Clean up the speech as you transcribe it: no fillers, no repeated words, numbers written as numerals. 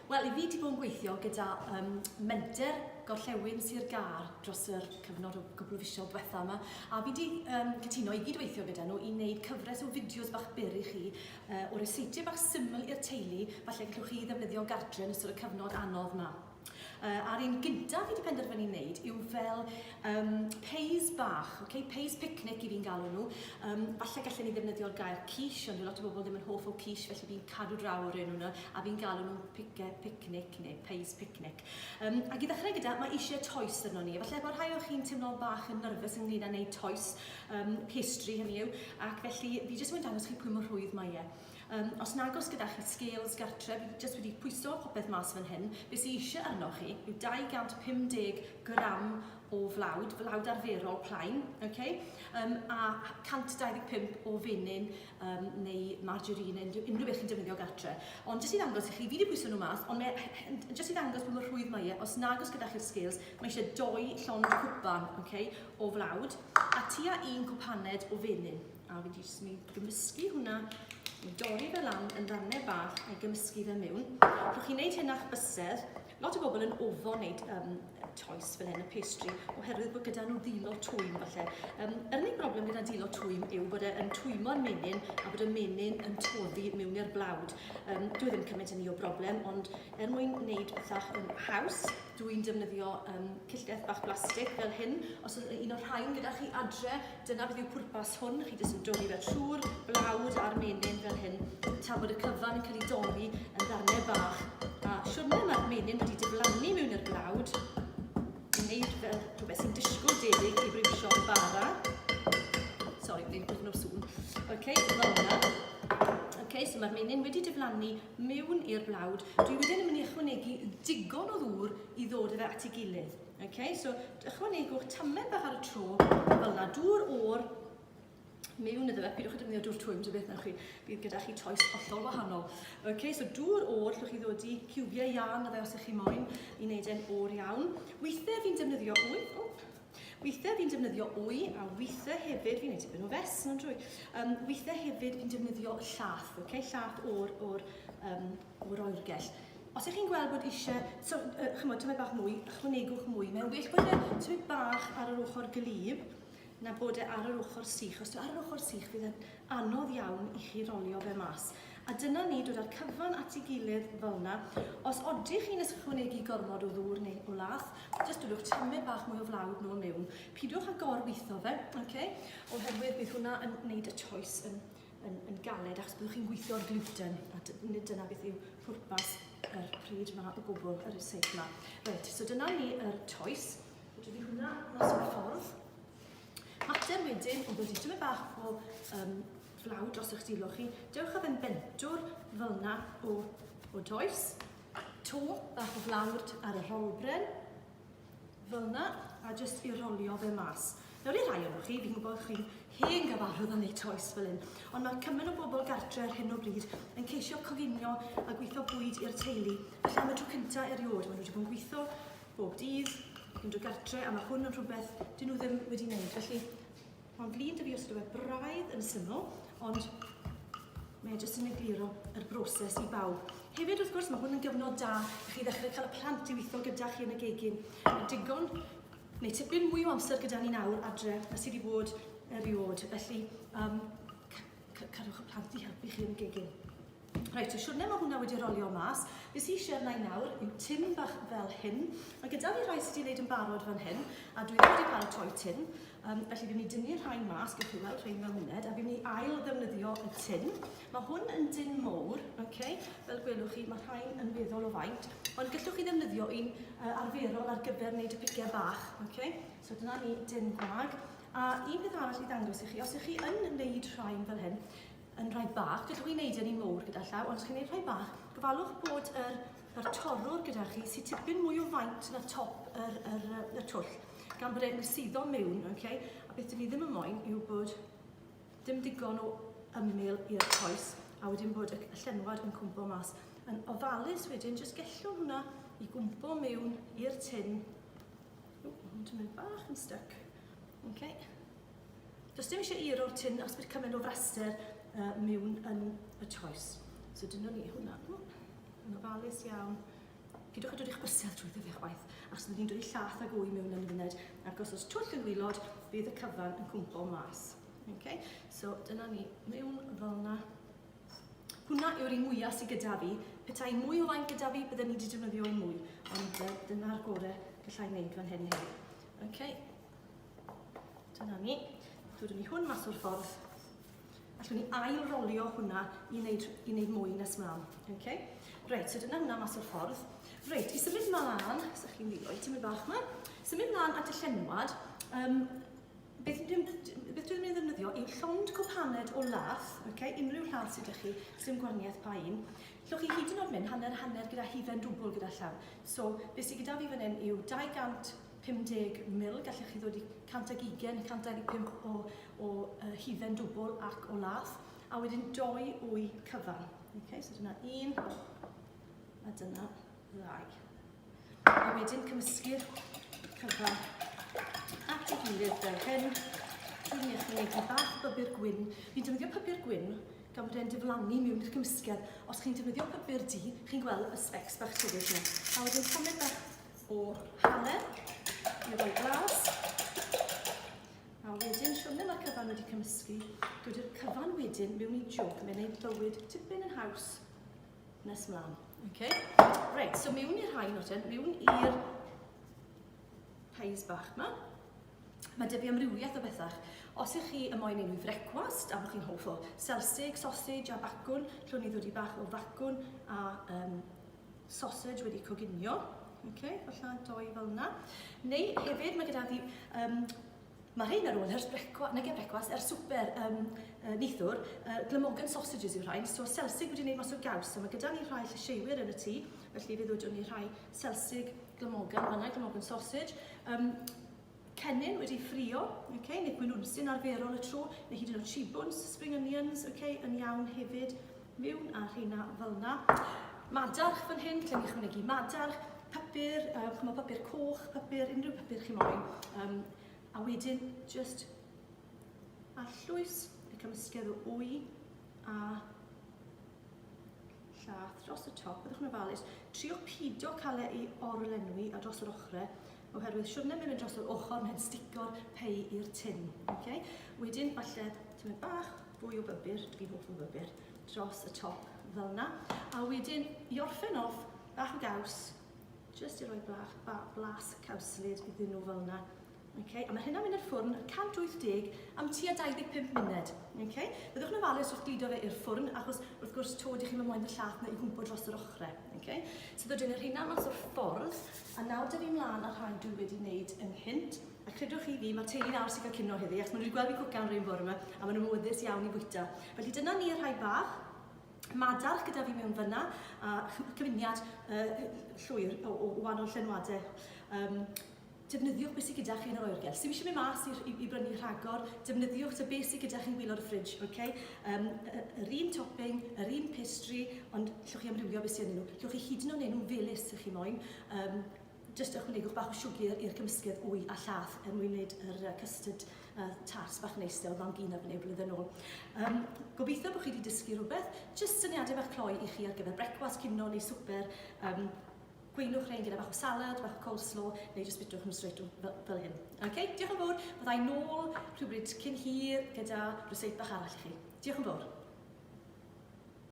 Wel, I fi wedi bod yn gweithio gyda Menter Gorllewin Sir Gâr dros yr cyfnod o gwbl o fisoedd diwetha yma. A fi wedi cytuno I gydweithio gyda nhw I wneud cyfres o fideos bach byr I chi o'r reseitiau bach syml i'r teulu, falle gallwch chi ddefnyddio gartre yn ystod y cyfnod anodd yma. A'r un gyntaf fi wedi penderfynu wneud yw fel pays bach, pays picnic I fi'n galw nhw. Falle gallen ni ddefnyddio'r gair quiche, ond lot o bobl ddim yn hoff o quiche, felly fi'n cadw draw o'r un hwnna, a fi'n galw nhw picnic neu pays picnic. Ac I ddechrau gyda, mae eisiau toes arno ni. Falle bod rhai o chi'n teimlo bach yn nerfus ynglyn â wneud toes, pastry hynny yw, ac felly fi jyst wedi dangos chi pwy mor rhwydd mae e. Os nagos gyda chi scales gartre, fi jyst wedi pwyso popeth mas fan hyn, beth sy'n eisiau arno chi yw 250 gram o flawd arferol plaen, a 125 o fenyn neu margarine, unrhyw beth chi'n defnyddio gartre. Ond jyst I ddangos I chi, fi wedi pwyso nhw mas, ond jyst I ddangos bod mor rhwydd mae e, os nagos gyda chi'r scales, mae eisiau 2 llond cwpan o flawd, a tua 1 cwpaned o fenyn. A fi jyst yn gymysgu hwnna, dorri fe lan yn rannau bach a'i gymysgu fe mewn. Rwy'ch chi'n gwneud hyn a'ch bysedd. Lot o bobl yn ofo wneud toes fel hyn, y pastry, oherwydd bod gyda nhw ddilo twym falle. Yr unig broblem gyda dilo twym yw bod e'n twymo'r menyn a bod y menyn yn toddi mewn i'r blawd. Dwi ddim cymryd hynny o broblem, ond mwyn wneud bethach yn haws, dwi'n defnyddio cillteth bach plastig fel hyn. Os yw un o'r rhain gyda chi adre, dyna beth yw pwrpas hwn. Chi jyst yn dorri fe trwy'r blawd a'r menyn fel hyn, tan bod y cyfan yn cael ei dorri yn ddarnau bach. A siwrne mae'r menyn wedi diflannu mewn i'r blawd, i wneud fel rhywbeth sy'n disgwyl debyg I brifsio bara. Sori, fi'n gwneud nhw'r sŵn. Fel yna. So mae'r menyn wedi diflannu mewn i'r blawd. Dwi wedyn yn mynd I ychwanegu digon o ddŵr I ddod â fe at ei gilydd. So ychwanegwch tamaid bach ar y tro, fel yna, dŵr o'r mewn iddo fe, pidwch I defnyddio dŵr twym, beth nawch chi, bydd gyda chi toes hollol wahanol. So dŵr o'r, llwch chi ddod I ciwbiau iân a os ych chi moyn I wneud e'n o'r iawn. Weithiau fi'n defnyddio wy, a weithiau hefyd, fi'n gwneud tipyn o fes yn drwy. Weithiau hefyd fi'n defnyddio llath, llath o'r oergell. Os ych chi'n gweld bod eisiau, chymod, tymed bach mwy, ychwanegwch mwy, mae'n well bod e tymed bach ar yr ochr glyb, na bod e ar yr ochr sych. Os ar yr ochr sych, fydd e'n anodd iawn I chi rolio fe mas. A dyna ni dod â'r cyfan at ei gilydd fel yna. Os odych chi'n ychwanegu gormod o ddŵr neu o lath, jyst dodwch tamaid bach mwy o flawd nôl mewn. Pidwch â gorweithio fe, oherwydd bydd hwnna yn gwneud y toes yn galed, achos byddwch chi'n gweithio ar gluten, a dyna beth yw pwrpas yr pryd yma o gwbl, yr reseip yma. So dyna ni yr toes. Dwi hwnna mas o'r ffordd. Mater wedyn, o bod I tymed bach o flawd dros eich dilo chi, dewch â fe'n bentwr fel yna o toes, to bach o flawd ar y rolbren, fel yna, a jyst I rolio fe mas. Nawr I rai o'n chi, fi'n gwybod chi'n hen gyfarwydd yn neud toes fel hyn, ond mae cymaint o bobl gartre ar hyn o bryd yn ceisio coginio a gweithio bwyd i'r teulu. Felly am y tro cyntaf erioed, maen nhw wedi bod yn gweithio bob dydd, yn dod gartre, a mae hwn yn rhywbeth dyn nhw ddim wedi wneud. Felly, mae'n flin dy fi os ydw e braidd yn syml, ond mae jyst yn egluro yr broses I bawb. Hefyd, wrth gwrs, mae hwn yn gyfnod da I chi ddechrau cael y plant I weithio gyda chi yn y gegin. Mae digon, neu tipyn mwy o amser gyda ni nawr adre, a sydd wedi bod eriod. Felly, cadwch y plant I helpu chi yn y gegin. Reit, so siwrne mae hwnna wedi rolio mas. Beth sy'n eisiau arna I nawr yw tin bach fel hyn. Mae gyda fi rai sydd wedi wneud yn barod fan hyn, a dwi wedi paratoi tin. Felly fi'n mynd I dynnu'r rhain mas, gewch chi weld rhain mewn muned, a fi'n mynd I ail ddefnyddio y tin. Mae hwn yn tin mowr, fel gwelwch chi, mae rhain yn feddwl o faint, ond gallwch chi ddefnyddio un arferol ar gyfer wneud y pigiau bach. So dyna ni tin gwag. A un peth arall I ddangos I chi, os ych chi yn wneud rhain fel hyn, yn rhai bach, gallwch chi wneud yn I mowr gyda llaw, ond os chi'n wneud rhai bach, gofalwch bod yr torrwr gyda chi sydd tipyn mwy o faint na top y twll, gan bod e'n suddo mewn, a beth dyn ni ddim yn moyn yw bod dim digon o ymyl i'r toes, a wedyn bod y llenwad yn cwmpo mas. Yn ofalus wedyn, jyst gellwn hwnna I gwmpo mewn i'r tin. Hwnnw, ti'n mynd bach yn stuck. Does dim eisiau iro'r tin os bydd cymaint o fraster mewn yn y toes. So dyna ni hwnna. Yn ofalus iawn. Gydwch a dod i'ch bysedd trwy fe chwaith, achos byddwn ni'n dod i llath ag wy mewn yn y funud, ac os oes twll yn gwylod, bydd y cyfan yn cwmpo mas. Okay? So, dyna ni mewn fel yna. Hwna yw'r un mwyaf sydd gyda fi. Petai mwy o faint gyda fi, byddwn ni wedi defnyddio un mwy. Ond dyna'r gorau gallai wneud fan hyn hefyd. Okay. Dyna ni. Dwydwn ni hwn mas o'r ffordd. Allwn ni ail-rolio hwnna i wneud mwy nes mlaen. Okay. Reit, so dyna hwnna mas o'r ffordd. Reit, i symud mlaen, sa chi'n ddiloi, tymud bach yma. Symud mlaen at y llenwad. Beth dwi'n mynd i ddefnyddio yw llond cwpaned o lath, unrhyw lath sydd ydych chi, sy'n gwaniaeth pa un. Llwch chi hyd yn oed mynd hanner gyda hifen dwbl gyda llaw. So, beth sydd gyda fi fan hyn yw 250 mil, gallech chi ddod i 120, 125 o hifen dwbl ac o lath, a wedyn 2 wy cyfan. So dyna 1, a dyna 2. A wedyn cymysgu'r cyfan at ei gilydd fel hyn. Dwi'n eich wneud i bach o bapur gwyn. Fi'n defnyddio papur gwyn gan bod e'n diflannu mewn i'r cymysgedd. Os chi'n defnyddio papur du, chi'n gweld y specs bach tywyll yna. A wedyn cymryd bach o halen i roi glas. A wedyn, siwrne mae'r cyfan wedi cymysgu, dod i'r cyfan wedyn mewn i jwg, mae'n gwneud bywyd tipyn yn haws nes mlaen. Reit, so mewn i'r rhain o ten, mewn i'r pais bach yma. Mae dy fi amrywiaeth o bethach. Os ych chi yn moyn enw frecwast, a bod chi'n hoff o selsig, sausage a bacwn, llwn ni ddod i bach o bacwn a sausage wedi coginio. Falla 2 fel yna. Neu hefyd mae gyda fi, mae rhain ar ôl brecwast, super nithwr, glymogen sausages yw'r rhain. So selsig wedi gwneud mas o gaws, so mae gyda ni rhai llysieuwyr yn y tŷ, felly fe ddodwn ni rhai selsig, glymogen, fanna, glymogen sausage. Cennin wedi ffrio, neu gwynwnsyn arferol y tro, neu hyd yn oed shibwns, spring onions, yn iawn hefyd, mewn a rheina fel yna. Madarch fan hyn, lle ni chwnegu madarch, papur, papur coch, unrhyw papur chi moyn. A wedyn, just allwys y cymysgedd o wy a llath dros y top. Byddwch yn ofalus, trio pidio cael ei orlenwi a dros yr ochrau, oherwydd siwrne mynd dros yr ochr neu'n stico'r pei i'r tin. Wedyn, falle, tymau bach, fwy o bybur, dwi'n hoff o bybur, dros y top fel yna. A wedyn, i orffen off, bach o gaws, just i roi blas cawslid iddyn nhw fel yna. A mae hynna'n mynd i'r ffwrn 180 am tua 25 munud. Byddwch yn ofalus wrth glido fe i'r ffwrn, achos wrth gwrs tod i chi'n moyn y llath na i gwmpo dros yr ochrau. So ddod yn yr hynna mas o'r ffordd, a nawr dy fi mlaen ar rhain dwi wedi wneud yn hynt. A credwch chi fi, mae'r teulu nawr sy'n cael cynno heddi, achos maen nhw wedi gweld fi cwcan rhywun bore yma, a maen nhw'n wyddus iawn i bwyta. Felly dyna ni y rhai bach. Madarch gyda fi mewn fyna, a cyfuniad llwyr o wahanol llenwadau. Defnyddiwch beth sydd gyda chi yn yr oergell. Os eisiau mynd mas i brynu rhagor, defnyddiwch beth sydd gyda chi'n gwylod y ffridge. Yr un topping, yr un pastry, ond llwch chi amrywio beth sydd yn nhw. Llwch chi hyd yn oed nhw'n felys ych chi moyn. Jyst ychwanegwch bach o siwgr i'r cymysgedd wy a llath mwyn wneud yr custard tars bach neistel fan gyn ar fyny blwyddyn ôl. Gobeithio bod chi wedi dysgu rhywbeth. Jyst syniadau bach cloi i chi ar gyfer brecwast, cino neu swper. Gweinwch rhain gyda bach o salad, bach o coleslaw, neu jyst bitwch nhw straight fel hyn. Diolch yn fawr. Byddai nôl rhywbryd cyn hir gyda rhywbeth bach arall i chi. Diolch yn fawr.